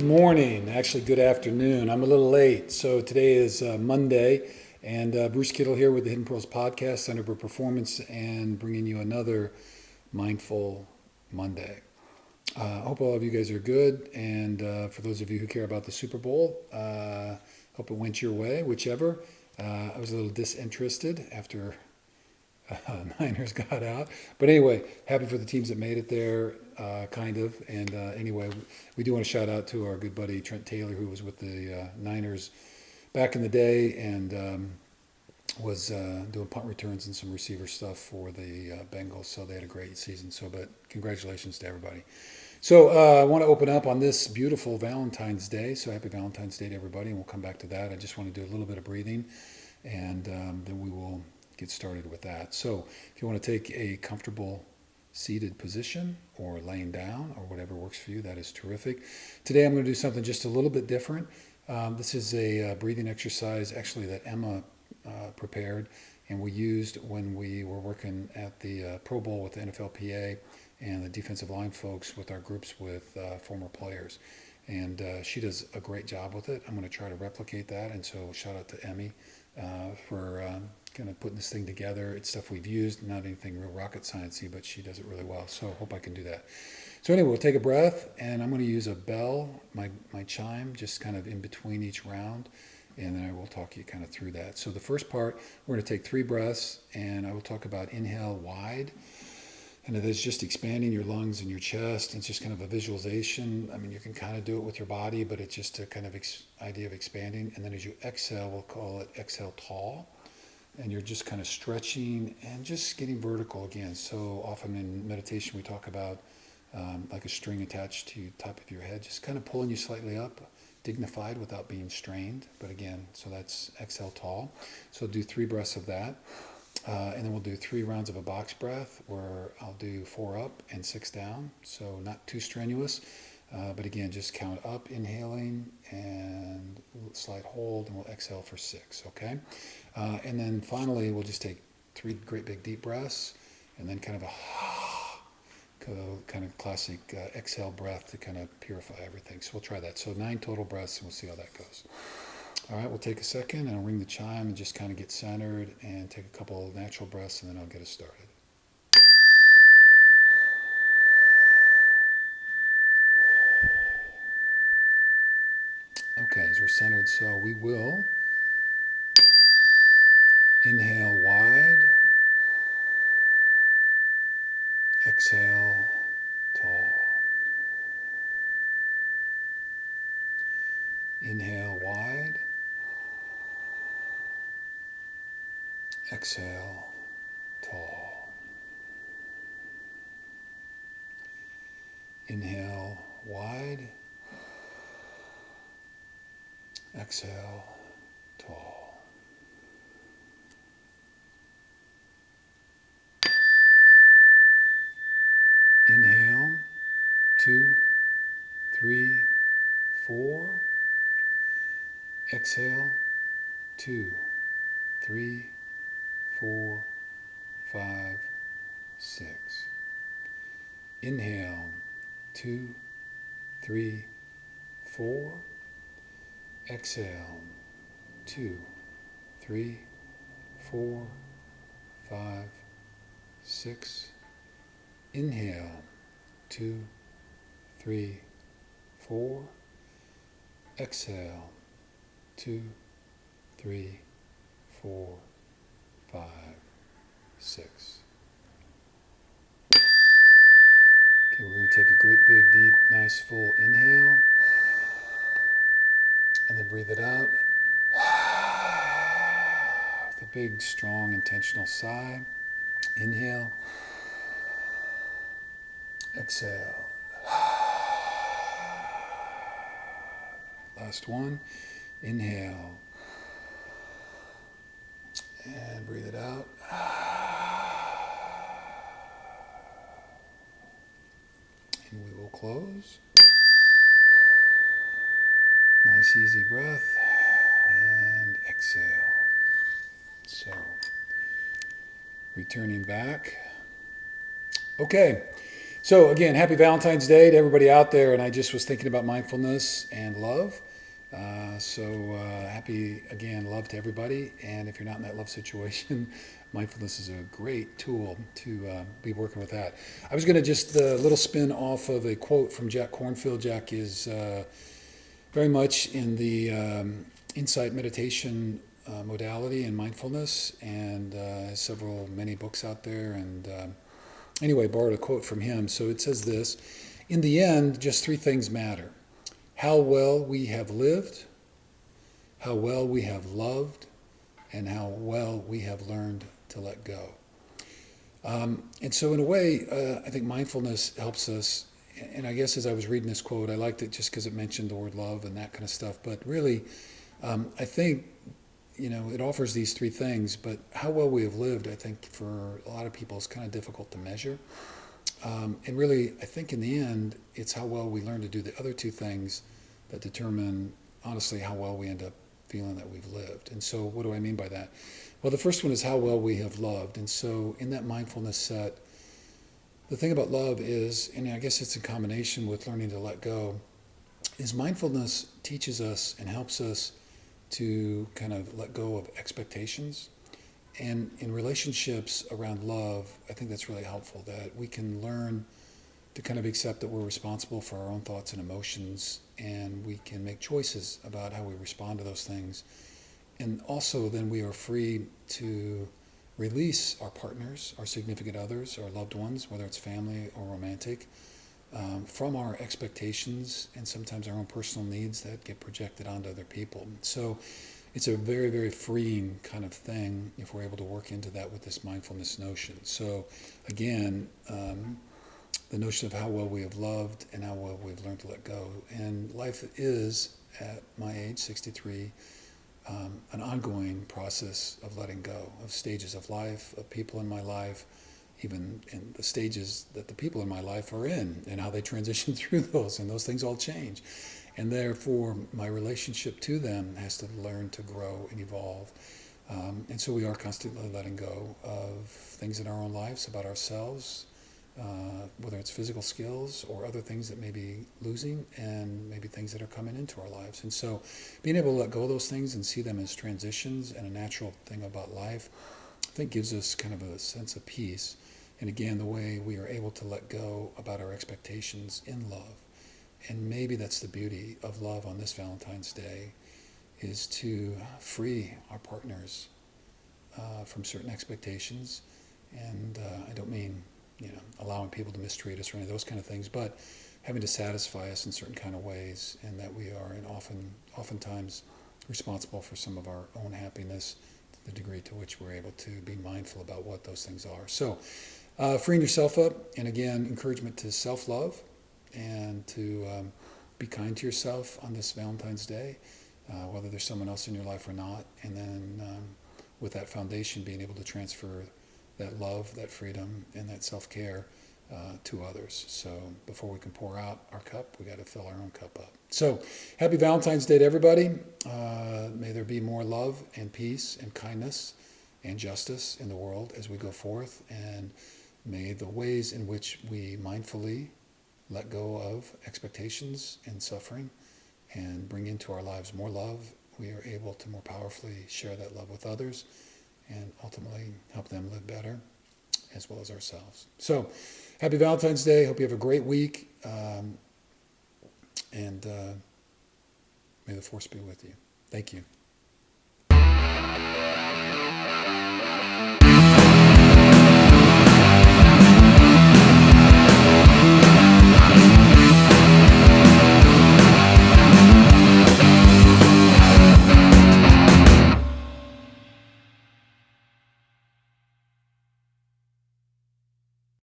Good morning, actually good afternoon. I'm a little late. So today is Monday, and Bruce Kittle here with the Hidden Pearls Podcast, Center for Performance, and bringing you another Mindful Monday. I hope all of you guys are good, and for those of you who care about the Super Bowl, hope it went your way, whichever. I was a little disinterested after Niners got out. But anyway, happy for the teams that made it there, kind of. And anyway, we do want to shout out to our good buddy Trent Taylor, who was with the Niners back in the day and was doing punt returns and some receiver stuff for the Bengals. So they had a great season. So, but congratulations to everybody. So I want to open up on this beautiful Valentine's Day. So happy Valentine's Day to everybody, and we'll come back to that. I just want to do a little bit of breathing, and then we will get started with that. So if you want to take a comfortable seated position or laying down or whatever works for you, that is terrific. Today I'm going to do something just a little bit different. This is a breathing exercise actually that Emma prepared and we used when we were working at the Pro Bowl with the NFLPA and the defensive line folks with our groups with former players. And she does a great job with it. I'm going to try to replicate that. And so shout out to Emmy for kind of putting this thing together. It's stuff we've used, not anything real rocket sciencey, but she does it really well. So hope I can do that. So anyway, we'll take a breath, and I'm going to use a bell, my chime, just kind of in between each round, and then I will talk you kind of through that. So the first part, we're going to take 3 breaths, and I will talk about inhale wide. And it is just expanding your lungs and your chest. It's just kind of a visualization. I mean, you can kind of do it with your body, but it's just a kind of idea of expanding. And then as you exhale, we'll call it exhale tall. And you're just kind of stretching and just getting vertical again. So often in meditation, we talk about like a string attached to the top of your head, just kind of pulling you slightly up, dignified without being strained. But again, so that's exhale tall. So do 3 breaths of that. And then we'll do 3 rounds of a box breath where I'll do 4 up and 6 down. So not too strenuous, but again, just count up, inhaling, and slight hold, and we'll exhale for 6, okay? And then finally, we'll just take 3 great big deep breaths, and then kind of a kind of classic exhale breath to kind of purify everything. So we'll try that. So 9 total breaths, and we'll see how that goes. All right, we'll take a second and I'll ring the chime and just kind of get centered and take a couple of natural breaths, and then I'll get us started. Okay, as we're centered, so we will inhale wide, exhale tall. Inhale wide, exhale tall. Inhale wide, exhale tall. Inhale 2, 3, 4. Exhale 2, 3, 4, 5, 6. Inhale 2, 3, 4. Exhale 2, 3, 4, 5, 6. Inhale 2, 3, 4. Exhale 2, 3, 4, 5, 6. Okay, we're going to take a great big deep nice full inhale and then breathe it out with a big strong intentional sigh. Inhale, exhale. Last one. Inhale and breathe it out. And we will close. Nice easy breath and exhale. So returning back. Okay, So again, happy Valentine's Day to everybody out there. And I just was thinking about mindfulness and love. Happy again, love to everybody. And if you're not in that love situation, mindfulness is a great tool to be working with that. I was going to just a little spin off of a quote from Jack Kornfield. Jack is very much in the insight meditation modality and mindfulness, and has many books out there. And anyway, borrowed a quote from him. So it says this: in the end, just three things matter: how well we have lived, how well we have loved, and how well we have learned to let go. And so in a way, I think mindfulness helps us. And I guess as I was reading this quote, I liked it just because it mentioned the word love and that kind of stuff. But really, I think, it offers these three things, but how well we have lived, I think for a lot of people is kind of difficult to measure. And really, I think in the end, it's how well we learn to do the other two things that determine, honestly, how well we end up feeling that we've lived. And so what do I mean by that? Well, the first one is how well we have loved. And so in that mindfulness set, the thing about love is, and I guess it's in combination with learning to let go, is mindfulness teaches us and helps us to kind of let go of expectations. And in relationships around love, I think that's really helpful, that we can learn to kind of accept that we're responsible for our own thoughts and emotions, and we can make choices about how we respond to those things. And also then we are free to release our partners, our significant others, our loved ones, whether it's family or romantic, from our expectations and sometimes our own personal needs that get projected onto other people. So it's a very, very freeing kind of thing if we're able to work into that with this mindfulness notion. So again, the notion of how well we have loved and how well we've learned to let go. And life is, at my age, 63, an ongoing process of letting go, of stages of life, of people in my life, even in the stages that the people in my life are in, and how they transition through those, and those things all change. And therefore, my relationship to them has to learn to grow and evolve. And so we are constantly letting go of things in our own lives about ourselves, whether it's physical skills or other things that may be losing, and maybe things that are coming into our lives. And so being able to let go of those things and see them as transitions and a natural thing about life, I think gives us kind of a sense of peace. And again, the way we are able to let go about our expectations in love. And maybe that's the beauty of love on this Valentine's Day, is to free our partners from certain expectations. And I don't mean allowing people to mistreat us or any of those kind of things, but having to satisfy us in certain kind of ways, and that we are oftentimes responsible for some of our own happiness, to the degree to which we're able to be mindful about what those things are. So freeing yourself up, and again, encouragement to self-love and to be kind to yourself on this Valentine's Day, whether there's someone else in your life or not. And then with that foundation, being able to transfer that love, that freedom, and that self-care to others. So before we can pour out our cup, we got to fill our own cup up. So happy Valentine's Day to everybody. May there be more love and peace and kindness and justice in the world as we go forth. And may the ways in which we mindfully let go of expectations and suffering and bring into our lives more love, we are able to more powerfully share that love with others and ultimately help them live better, as well as ourselves. So, happy Valentine's Day. Hope you have a great week. And may the force be with you. Thank you.